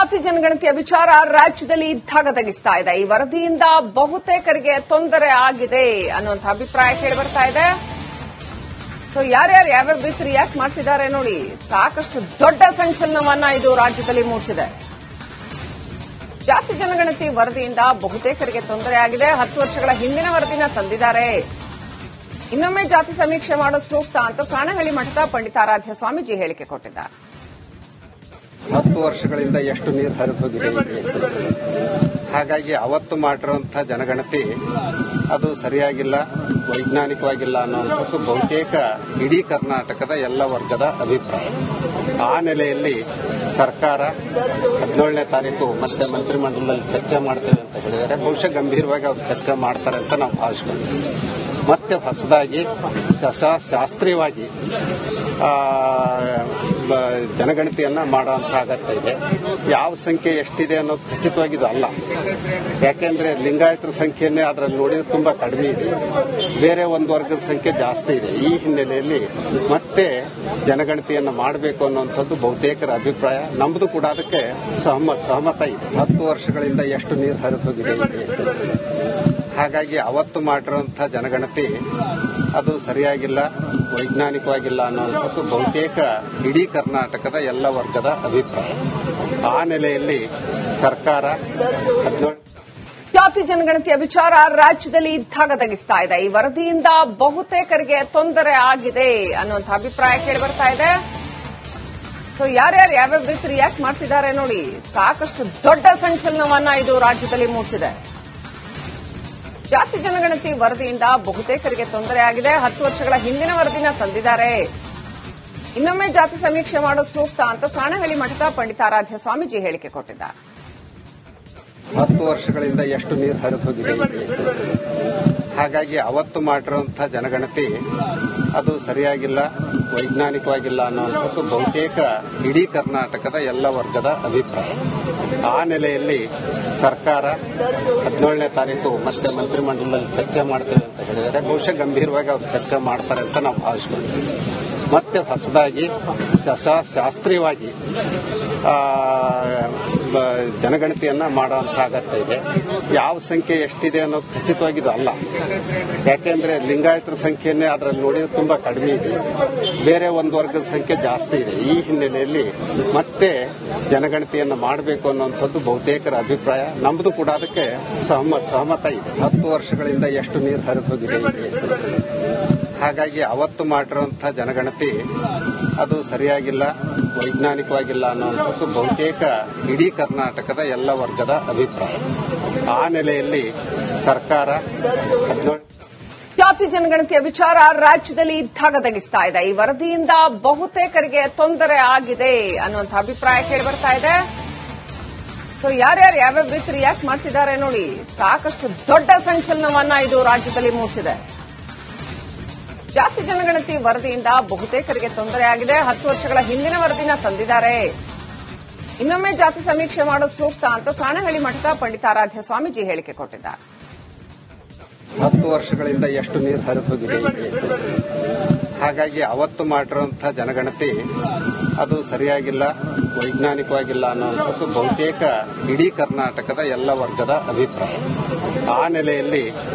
ಜಾತಿ ಜನಗಣತಿಯ ವಿಚಾರ ರಾಜ್ಯದಲ್ಲಿ ಧಗಧಗಿಸ್ತಾ ಇದೆ. ಈ ವರದಿಯಿಂದ ಬಹುತೇಕರಿಗೆ ತೊಂದರೆ ಆಗಿದೆ ಅನ್ನುವಂಥ ಅಭಿಪ್ರಾಯ ಕೇಳಿಬರ್ತಾ ಇದೆ. ಸೊ ಯಾರ್ಯಾರು ಯಾವ್ಯಾವ ರೀತಿ ರಿಯಾಕ್ಟ್ ಮಾಡ್ತಿದ್ದಾರೆ ನೋಡಿ. ಸಾಕಷ್ಟು ದೊಡ್ಡ ಸಂಚಲನವನ್ನ ಇದು ರಾಜ್ಯದಲ್ಲಿ ಮೂಡಿಸಿದೆ. ಜಾತಿ ಜನಗಣತಿ ವರದಿಯಿಂದ ಬಹುತೇಕರಿಗೆ ತೊಂದರೆ ಆಗಿದೆ. 10 ವರ್ಷಗಳ ಹಿಂದಿನ ವರದಿನ ತಂದಿದ್ದಾರೆ. ಇನ್ನೊಮ್ಮೆ ಜಾತಿ ಸಮೀಕ್ಷೆ ಮಾಡೋದು ಸೂಕ್ತ ಅಂತ ಸಾಣೇಹಳ್ಳಿ ಮಠದ ಪಂಡಿತಾರಾಧ್ಯ ಸ್ವಾಮೀಜಿ ಹೇಳಿಕೆ ಕೊಟ್ಟಿದ್ದಾರೆ. 10 ವರ್ಷಗಳಿಂದ ಎಷ್ಟು ನೀರು ಹರಿದು ಹೋಗಿದೆ ಈ ದೇಶದಲ್ಲಿ. ಹಾಗಾಗಿ ಅವತ್ತು ಮಾಡಿರುವಂತಹ ಜನಗಣತಿ ಅದು ಸರಿಯಾಗಿಲ್ಲ, ವೈಜ್ಞಾನಿಕವಾಗಿಲ್ಲ ಅನ್ನುವಂಥದ್ದು ಬಹುತೇಕ ಇಡೀ ಕರ್ನಾಟಕದ ಎಲ್ಲ ವರ್ಗದ ಅಭಿಪ್ರಾಯ. ಆ ನೆಲೆಯಲ್ಲಿ ಸರ್ಕಾರ 17ನೇ ತಾರೀಕು ಮತ್ತೆ ಮಂತ್ರಿಮಂಡಲದಲ್ಲಿ ಚರ್ಚೆ ಮಾಡ್ತೇವೆ ಅಂತ ಹೇಳಿದರೆ ಬಹುಶಃ ಗಂಭೀರವಾಗಿ ಅವರು ಚರ್ಚೆ ಮಾಡ್ತಾರೆ ಅಂತ ನಾವು ಭಾವಿಸ್ಕೊಂಡ್ವಿ. ಮತ್ತೆ ಹೊಸದಾಗಿ ಶಾಸ್ತ್ರೀಯವಾಗಿ ಜನಗಣತಿಯನ್ನ ಮಾಡುವಂತ ಅಗತ್ಯ ಇದೆ. ಯಾವ ಸಂಖ್ಯೆ ಎಷ್ಟಿದೆ ಅನ್ನೋದು ಖಚಿತವಾಗಿದ್ದು ಅಲ್ಲ. ಯಾಕೆಂದ್ರೆ ಲಿಂಗಾಯತರ ಸಂಖ್ಯೆಯನ್ನೇ ಅದರಲ್ಲಿ ನೋಡಿದ್ರೆ ತುಂಬಾ ಕಡಿಮೆ ಇದೆ, ಬೇರೆ ಒಂದು ವರ್ಗದ ಸಂಖ್ಯೆ ಜಾಸ್ತಿ ಇದೆ. ಈ ಹಿನ್ನೆಲೆಯಲ್ಲಿ ಮತ್ತೆ ಜನಗಣತಿಯನ್ನ ಮಾಡಬೇಕು ಅನ್ನುವಂಥದ್ದು ಬಹುತೇಕರ ಅಭಿಪ್ರಾಯ. ನಮ್ಮದು ಕೂಡ ಅದಕ್ಕೆ ಸಹಮತ ಇದೆ. 10 ವರ್ಷಗಳಿಂದ ಎಷ್ಟು ನೀರು ಹರಿದು ಹೋಗಿದೆ ಈ ದೇಶದಲ್ಲಿ. ಹಾಗಾಗಿ ಅವತ್ತು ಮಾಡಿರುವಂತಹ ಜನಗಣತಿ ಅದು ಸರಿಯಾಗಿಲ್ಲ, ವೈಜ್ಞಾನಿಕವಾಗಿಲ್ಲ ಅನ್ನುವಂಥದ್ದು ಬಹುತೇಕ ಇಡೀ ಕರ್ನಾಟಕದ ಎಲ್ಲ ವರ್ಗದ ಅಭಿಪ್ರಾಯ. ಆ ನೆಲೆಯಲ್ಲಿ ಸರ್ಕಾರ ಜಾತಿ ಜನಗಣತಿಯ ವಿಚಾರ ರಾಜ್ಯದಲ್ಲಿ ಧಗಧಗಿಸ್ತಾ ಇದೆ. ಈ ವರದಿಯಿಂದ ಬಹುತೇಕರಿಗೆ ತೊಂದರೆ ಆಗಿದೆ ಅನ್ನುವಂಥ ಅಭಿಪ್ರಾಯ ಕೇಳಿಬರ್ತಾ ಇದೆ. ಸೊ ಯಾರ್ಯಾರು ಯಾವ್ಯಾವ ರೀತಿ ರಿಯಾಕ್ಟ್ ಮಾಡ್ತಿದ್ದಾರೆ ನೋಡಿ. ಸಾಕಷ್ಟು ದೊಡ್ಡ ಸಂಚಲನವನ್ನ ಇದು ರಾಜ್ಯದಲ್ಲಿ ಮೂಡಿಸಿದೆ. ಜಾತಿ ಜನಗಣತಿ ವರದಿಯಿಂದ ಬಹುತೇಕರಿಗೆ ತೊಂದರೆ ಆಗಿದೆ. 10 ವರ್ಷಗಳ ಹಿಂದಿನ ವರದಿನ ತಂದಿದ್ದಾರೆ. ಇನ್ನೊಮ್ಮೆ ಜಾತಿ ಸಮೀಕ್ಷೆ ಮಾಡೋದು ಸೂಕ್ತ ಅಂತ ಸಾಣೇಹಳ್ಳಿ ಮಠದ ಪಂಡಿತಾರಾಧ್ಯ ಸ್ವಾಮೀಜಿ ಹೇಳಿಕೆ ಕೊಟ್ಟಿದ್ದಾರೆ. 10 ವರ್ಷಗಳಿಂದ ಎಷ್ಟು ನೀರು ಹರಿದು ಹೋಗಿದೆ ಈ ದೇಶದಲ್ಲಿ. ಹಾಗಾಗಿ ಅವತ್ತು ಮಾಡಿರುವಂತಹ ಜನಗಣತಿ ಅದು ಸರಿಯಾಗಿಲ್ಲ, ವೈಜ್ಞಾನಿಕವಾಗಿಲ್ಲ ಅನ್ನುವಂಥದ್ದು ಬಹುತೇಕ ಇಡೀ ಕರ್ನಾಟಕದ ಎಲ್ಲ ವರ್ಗದ ಅಭಿಪ್ರಾಯ. ಆ ನೆಲೆಯಲ್ಲಿ ಸರ್ಕಾರ 17ನೇ ತಾರೀಕು ಮತ್ತೆ ಮಂತ್ರಿಮಂಡಲದಲ್ಲಿ ಚರ್ಚೆ ಮಾಡ್ತೇವೆ ಅಂತ ಹೇಳಿದರೆ ಬಹುಶಃ ಗಂಭೀರವಾಗಿ ಅವರು ಚರ್ಚೆ ಮಾಡ್ತಾರೆ ಅಂತ ನಾವು ಭಾವಿಸ್ಕೊಂಡ್ವಿ. ಮತ್ತೆ ಹೊಸದಾಗಿ ಶಾಸ್ತ್ರೀಯವಾಗಿ ಜನಗಣತಿಯನ್ನ ಮಾಡುವಂತ ಅಗತ್ಯ ಇದೆ. ಯಾವ ಸಂಖ್ಯೆ ಎಷ್ಟಿದೆ ಅನ್ನೋದು ಖಚಿತವಾಗಿದ್ದು ಅಲ್ಲ. ಯಾಕೆಂದ್ರೆ ಲಿಂಗಾಯತರ ಸಂಖ್ಯೆಯನ್ನೇ ಅದರಲ್ಲಿ ನೋಡಿದ್ರೆ ತುಂಬಾ ಕಡಿಮೆ ಇದೆ, ಬೇರೆ ಒಂದು ವರ್ಗದ ಸಂಖ್ಯೆ ಜಾಸ್ತಿ ಇದೆ. ಈ ಹಿನ್ನೆಲೆಯಲ್ಲಿ ಮತ್ತೆ ಜನಗಣತಿಯನ್ನ ಮಾಡಬೇಕು ಅನ್ನುವಂಥದ್ದು ಬಹುತೇಕರ ಅಭಿಪ್ರಾಯ. ನಮ್ಮದು ಕೂಡ ಅದಕ್ಕೆ ಸಹಮತ ಇದೆ. 10 ವರ್ಷಗಳಿಂದ ಎಷ್ಟು ನೀರು ಹರಿದು ಹೋಗಿದೆ ಈ ದೇಶದಲ್ಲಿ. ಹಾಗಾಗಿ ಅವತ್ತು ಮಾಡಿರುವಂತಹ ಜನಗಣತಿ ಅದು ಸರಿಯಾಗಿಲ್ಲ, ವೈಜ್ಞಾನಿಕವಾಗಿಲ್ಲ ಅನ್ನುವಂಥದ್ದು ಬಹುತೇಕ ಇಡೀ ಕರ್ನಾಟಕದ ಎಲ್ಲ ವರ್ಗದ ಅಭಿಪ್ರಾಯ. ಆ ನೆಲೆಯಲ್ಲಿ ಸರ್ಕಾರ ಜಾತಿ ಜನಗಣತಿಯ ವಿಚಾರ ರಾಜ್ಯದಲ್ಲಿ ಧಗಧಗಿಸ್ತಾ ಇದೆ. ಈ ವರದಿಯಿಂದ ಬಹುತೇಕರಿಗೆ ತೊಂದರೆ ಆಗಿದೆ ಅನ್ನುವಂಥ ಅಭಿಪ್ರಾಯ ಕೇಳಿಬರ್ತಾ ಇದೆ. ಸೊ ಯಾರ್ಯಾರು ಯಾವ್ಯಾವ ರೀತಿ ರಿಯಾಕ್ಟ್ ಮಾಡ್ತಿದ್ದಾರೆ ನೋಡಿ. ಸಾಕಷ್ಟು ದೊಡ್ಡ ಸಂಚಲನವನ್ನ ಇದು ರಾಜ್ಯದಲ್ಲಿ ಮೂಡಿಸಿದೆ. ಜಾತಿ ಜನಗಣತಿ ವರದಿಯಿಂದ ಬಹುತೇಕರಿಗೆ ತೊಂದರೆ ಆಗಿದೆ. 10 ವರ್ಷಗಳ ಹಿಂದಿನ ವರದಿನ ತಂದಿದ್ದಾರೆ. ಇನ್ನೊಮ್ಮೆ ಜಾತಿ ಸಮೀಕ್ಷೆ ಮಾಡೋದು ಸೂಕ್ತ ಅಂತ ಸಾಣೇಹಳ್ಳಿ ಮಠದ ಪಂಡಿತಾರಾಧ್ಯ ಸ್ವಾಮೀಜಿ ಹೇಳಿಕೆ ಕೊಟ್ಟಿದ್ದಾರೆ. 10 ವರ್ಷಗಳಿಂದ ಎಷ್ಟು ನೀರು ಹರಿದು ಹೋಗಿದೆ ಈ ದೇಶದಲ್ಲಿ. ಹಾಗಾಗಿ ಅವತ್ತು ಮಾಡಿರುವಂತಹ ಜನಗಣತಿ ಅದು ಸರಿಯಾಗಿಲ್ಲ, ವೈಜ್ಞಾನಿಕವಾಗಿಲ್ಲ ಅನ್ನುವಂಥದ್ದು ಬಹುತೇಕ ಇಡೀ ಕರ್ನಾಟಕದ ಎಲ್ಲ ವರ್ಗದ ಅಭಿಪ್ರಾಯ. ಆ ನೆಲೆಯಲ್ಲಿ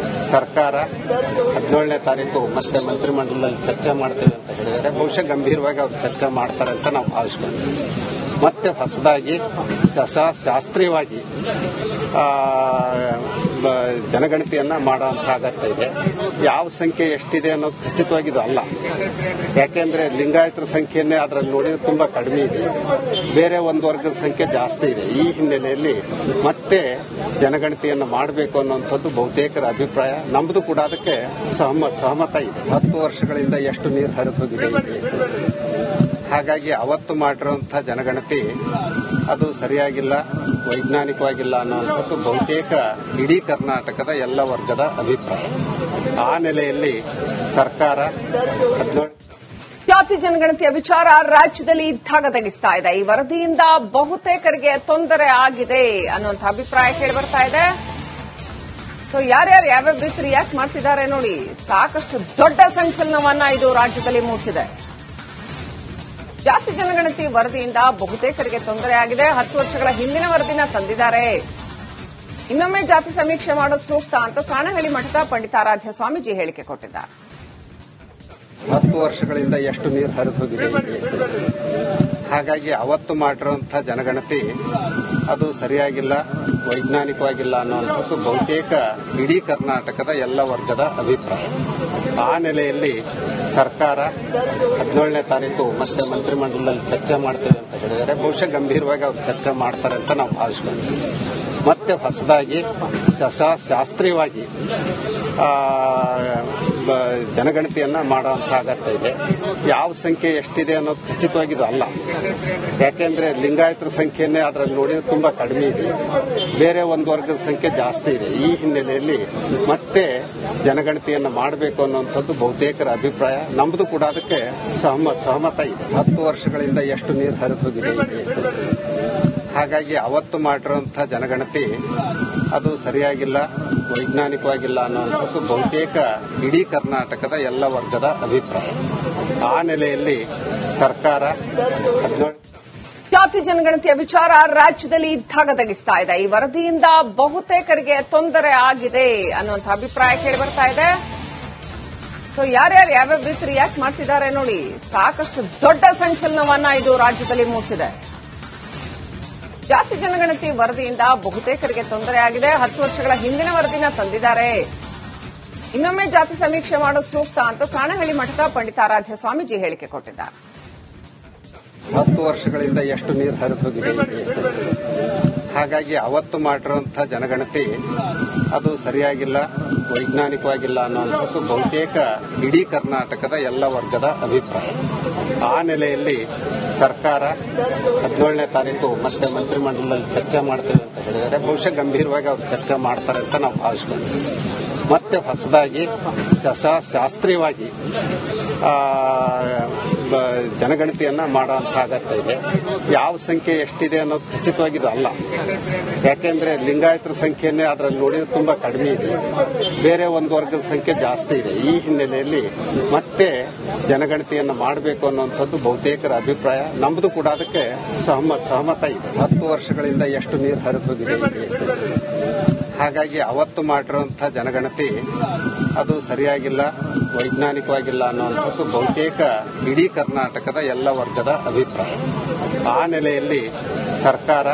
ಸರ್ಕಾರ 17ನೇ ತಾರೀಕು ಮತ್ತೆ ಮಂತ್ರಿಮಂಡಲದಲ್ಲಿ ಚರ್ಚೆ ಮಾಡ್ತೇವೆ ಅಂತ ಹೇಳಿದರೆ ಬಹುಶಃ ಗಂಭೀರವಾಗಿ ಅವರು ಚರ್ಚೆ ಮಾಡ್ತಾರೆ ಅಂತ ನಾವು ಭಾವಿಸ್ಕೊಂಡ್ವಿ. ಮತ್ತೆ ಹೊಸದಾಗಿ ಶಾಸ್ತ್ರೀಯವಾಗಿ ಜನಗಣತಿಯನ್ನ ಮಾಡುವಂತ ಅಗತ್ಯ ಇದೆ. ಯಾವ ಸಂಖ್ಯೆ ಎಷ್ಟಿದೆ ಅನ್ನೋದು ಖಚಿತವಾಗಿದ್ದು ಅಲ್ಲ. ಯಾಕೆಂದ್ರೆ ಲಿಂಗಾಯತರ ಸಂಖ್ಯೆಯನ್ನೇ ಅದರಲ್ಲಿ ನೋಡಿದ್ರೆ ತುಂಬಾ ಕಡಿಮೆ ಇದೆ, ಬೇರೆ ಒಂದು ವರ್ಗದ ಸಂಖ್ಯೆ ಜಾಸ್ತಿ ಇದೆ. ಈ ಹಿನ್ನೆಲೆಯಲ್ಲಿ ಮತ್ತೆ ಜನಗಣತಿಯನ್ನ ಮಾಡಬೇಕು ಅನ್ನುವಂಥದ್ದು ಬಹುತೇಕರ ಅಭಿಪ್ರಾಯ. ನಮ್ಮದು ಕೂಡ ಅದಕ್ಕೆ ಸಹಮತ ಇದೆ. 10 ವರ್ಷಗಳಿಂದ ಎಷ್ಟು ನೀರು ಹರಿದು ಹೋಗಿದೆ ಈ ದೇಶದಲ್ಲಿ. ಹಾಗಾಗಿ ಅವತ್ತು ಮಾಡಿರುವಂತಹ ಜನಗಣತಿ ಅದು ಸರಿಯಾಗಿಲ್ಲ, ವೈಜ್ಞಾನಿಕವಾಗಿಲ್ಲ ಅನ್ನುವಂಥದ್ದು ಬಹುತೇಕ ಇಡೀ ಕರ್ನಾಟಕದ ಎಲ್ಲ ವರ್ಗದ ಅಭಿಪ್ರಾಯ. ಆ ನೆಲೆಯಲ್ಲಿ ಸರ್ಕಾರ ಜಾತಿ ಜನಗಣತಿಯ ವಿಚಾರ ರಾಜ್ಯದಲ್ಲಿ ಧಗಧಗಿಸ್ತಾ ಇದೆ. ಈ ವರದಿಯಿಂದ ಬಹುತೇಕರಿಗೆ ತೊಂದರೆ ಆಗಿದೆ ಅನ್ನುವಂಥ ಅಭಿಪ್ರಾಯ ಕೇಳಿಬರ್ತಾ ಇದೆ. ಸೊ ಯಾರ್ಯಾರು ಯಾವ್ಯಾವ ರೀತಿ ರಿಯಾಕ್ಟ್ ಮಾಡ್ತಿದ್ದಾರೆ ನೋಡಿ. ಸಾಕಷ್ಟು ದೊಡ್ಡ ಸಂಚಲನವನ್ನ ಇದು ರಾಜ್ಯದಲ್ಲಿ ಮೂಡಿಸಿದೆ. ಜಾತಿ ಜನಗಣತಿ ವರದಿಯಿಂದ ಬಹುತೇಕರಿಗೆ ತೊಂದರೆಯಾಗಿದೆ. 10 ವರ್ಷಗಳ ಹಿಂದಿನ ವರದಿನ ತಂದಿದ್ದಾರೆ. ಇನ್ನೊಮ್ಮೆ ಜಾತಿ ಸಮೀಕ್ಷೆ ಮಾಡೋದು ಸೂಕ್ತ ಅಂತ ಸಾಣೇಹಳ್ಳಿ ಮಠದ ಪಂಡಿತಾರಾಧ್ಯ ಸ್ವಾಮೀಜಿ ಹೇಳಿಕೆ ಕೊಟ್ಟಿದ್ದಾರೆ. 10 ವರ್ಷಗಳಿಂದ ಎಷ್ಟು ನೀರು ಹರಿದು ಹೋಗಿದೆ ಈ ದೇಶದಲ್ಲಿ. ಹಾಗಾಗಿ ಅವತ್ತು ಮಾಡಿರುವಂತಹ ಜನಗಣತಿ ಅದು ಸರಿಯಾಗಿಲ್ಲ, ವೈಜ್ಞಾನಿಕವಾಗಿಲ್ಲ ಅನ್ನುವಂಥದ್ದು ಬಹುತೇಕ ಇಡೀ ಕರ್ನಾಟಕದ ಎಲ್ಲ ವರ್ಗದ ಅಭಿಪ್ರಾಯ. ಆ ನೆಲೆಯಲ್ಲಿ ಸರ್ಕಾರ 17ನೇ ತಾರೀಕು ಮತ್ತೆ ಮಂತ್ರಿಮಂಡಲದಲ್ಲಿ ಚರ್ಚೆ ಮಾಡ್ತೇವೆ ಅಂತ ಹೇಳಿದರೆ ಬಹುಶಃ ಗಂಭೀರವಾಗಿ ಅವರು ಚರ್ಚೆ ಮಾಡ್ತಾರೆ ಅಂತ ನಾವು ಭಾವಿಸ್ಕೊಂತೀವಿ. ಮತ್ತೆ ಹೊಸದಾಗಿ ಶಾಸ್ತ್ರೀಯವಾಗಿ ಜನಗಣತಿಯನ್ನ ಮಾಡುವಂತ ಅಗತ್ಯ ಇದೆ. ಯಾವ ಸಂಖ್ಯೆ ಎಷ್ಟಿದೆ ಅನ್ನೋದು ಖಚಿತವಾಗಿದ್ದು ಅಲ್ಲ. ಯಾಕೆಂದ್ರೆ ಲಿಂಗಾಯತರ ಸಂಖ್ಯೆಯನ್ನೇ ಅದರಲ್ಲಿ ನೋಡಿದ್ರೆ ತುಂಬಾ ಕಡಿಮೆ ಇದೆ, ಬೇರೆ ಒಂದು ವರ್ಗದ ಸಂಖ್ಯೆ ಜಾಸ್ತಿ ಇದೆ. ಈ ಹಿನ್ನೆಲೆಯಲ್ಲಿ ಮತ್ತೆ ಜನಗಣತಿಯನ್ನ ಮಾಡಬೇಕು ಅನ್ನುವಂಥದ್ದು ಬಹುತೇಕರ ಅಭಿಪ್ರಾಯ. ನಮ್ಮದು ಕೂಡ ಅದಕ್ಕೆ ಸಹಮತ ಇದೆ. 10 ವರ್ಷಗಳಿಂದ ಎಷ್ಟು ನೀರು ಹರಿದು ಹೋಗಿದೆ ಈ ದೇಶದಲ್ಲಿ. ಹಾಗಾಗಿ ಅವತ್ತು ಮಾಡಿರುವಂತಹ ಜನಗಣತಿ ಅದು ಸರಿಯಾಗಿಲ್ಲ, ವೈಜ್ಞಾನಿಕವಾಗಿಲ್ಲ ಅನ್ನುವಂಥದ್ದು ಬಹುತೇಕ ಇಡೀ ಕರ್ನಾಟಕದ ಎಲ್ಲ ವರ್ಗದ ಅಭಿಪ್ರಾಯ. ಆ ನೆಲೆಯಲ್ಲಿ ಸರ್ಕಾರ ಜಾತಿ ಜನಗಣತಿಯ ವಿಚಾರ ರಾಜ್ಯದಲ್ಲಿ ಧಗಧಗಿಸ್ತಾ ಇದೆ. ಈ ವರದಿಯಿಂದ ಬಹುತೇಕರಿಗೆ ತೊಂದರೆ ಆಗಿದೆ ಅನ್ನುವಂಥ ಅಭಿಪ್ರಾಯ ಕೇಳಿಬರ್ತಾ ಇದೆ. ಸೊ ಯಾರ್ಯಾರು ಯಾವ್ಯಾವ ರೀತಿ ರಿಯಾಕ್ಟ್ ಮಾಡ್ತಿದ್ದಾರೆ ನೋಡಿ. ಸಾಕಷ್ಟು ದೊಡ್ಡ ಸಂಚಲನವನ್ನ ಇದು ರಾಜ್ಯದಲ್ಲಿ ಮೂಡಿಸಿದೆ. ಜಾತಿ ಜನಗಣತಿ ವರದಿಯಿಂದ ಬಹುತೇಕರಿಗೆ ತೊಂದರೆಯಾಗಿದೆ. 10 ವರ್ಷಗಳ ಹಿಂದಿನ ವರದಿನ ತಂದಿದ್ದಾರೆ. ಇನ್ನೊಮ್ಮೆ ಜಾತಿ ಸಮೀಕ್ಷೆ ಮಾಡೋದು ಸೂಕ್ತ ಅಂತ ಸಾಣೇಹಳ್ಳಿ ಮಠದ ಪಂಡಿತಾರಾಧ್ಯ ಸ್ವಾಮೀಜಿ ಹೇಳಿಕೆ ಕೊಟ್ಟಿದ್ದಾರೆ. 10 ವರ್ಷಗಳಿಂದ ಎಷ್ಟು ನೀರು ಹರಿದು ಹೋಗಿದೆ ಈ ದೇಶದಲ್ಲಿ. ಹಾಗಾಗಿ ಅವತ್ತು ಮಾಡಿರುವಂತಹ ಜನಗಣತಿ ಅದು ಸರಿಯಾಗಿಲ್ಲ, ವೈಜ್ಞಾನಿಕವಾಗಿಲ್ಲ ಅನ್ನುವಂಥದ್ದು ಬಹುತೇಕ ಇಡೀ ಕರ್ನಾಟಕದ ಎಲ್ಲ ವರ್ಗದ ಅಭಿಪ್ರಾಯ. ಆ ನೆಲೆಯಲ್ಲಿ ಸರ್ಕಾರ 17ನೇ ತಾರೀಕು ಮತ್ತೆ ಮಂತ್ರಿಮಂಡಲದಲ್ಲಿ ಚರ್ಚೆ ಮಾಡ್ತೇವೆ ಅಂತ ಹೇಳಿದರೆ ಬಹುಶಃ ಗಂಭೀರವಾಗಿ ಅವರು ಚರ್ಚೆ ಮಾಡ್ತಾರೆ ಅಂತ ನಾವು ಭಾವಿಸ್ಕೊಂತೀವಿ. ಮತ್ತೆ ಹೊಸದಾಗಿ ಶಾಸ್ತ್ರೀಯವಾಗಿ ಜನಗಣತಿಯನ್ನ ಮಾಡುವಂತ ಅಗತ್ಯ ಇದೆ. ಯಾವ ಸಂಖ್ಯೆ ಎಷ್ಟಿದೆ ಅನ್ನೋದು ಖಚಿತವಾಗಿದ್ದು ಅಲ್ಲ. ಯಾಕೆಂದ್ರೆ ಲಿಂಗಾಯತರ ಸಂಖ್ಯೆಯನ್ನೇ ಅದರಲ್ಲಿ ನೋಡಿದ್ರೆ ತುಂಬಾ ಕಡಿಮೆ ಇದೆ, ಬೇರೆ ಒಂದು ವರ್ಗದ ಸಂಖ್ಯೆ ಜಾಸ್ತಿ ಇದೆ. ಈ ಹಿನ್ನೆಲೆಯಲ್ಲಿ ಮತ್ತೆ ಜನಗಣತಿಯನ್ನ ಮಾಡಬೇಕು ಅನ್ನುವಂಥದ್ದು ಬಹುತೇಕರ ಅಭಿಪ್ರಾಯ. ನಮ್ಮದು ಕೂಡ ಅದಕ್ಕೆ ಸಹಮತ ಇದೆ. 10 ವರ್ಷಗಳಿಂದ ಎಷ್ಟು ನೀರು ಹರಿದು ಹೋಗಿದೆ ಈ ದೇಶದಲ್ಲಿ. ಹಾಗಾಗಿ ಅವತ್ತು ಮಾಡಿರುವಂತಹ ಜನಗಣತಿ ಅದು ಸರಿಯಾಗಿಲ್ಲ, ವೈಜ್ಞಾನಿಕವಾಗಿಲ್ಲ ಅನ್ನುವಂಥದ್ದು ಬಹುತೇಕ ಇಡೀ ಕರ್ನಾಟಕದ ಎಲ್ಲ ವರ್ಗದ ಅಭಿಪ್ರಾಯ. ಆ ನೆಲೆಯಲ್ಲಿ ಸರ್ಕಾರ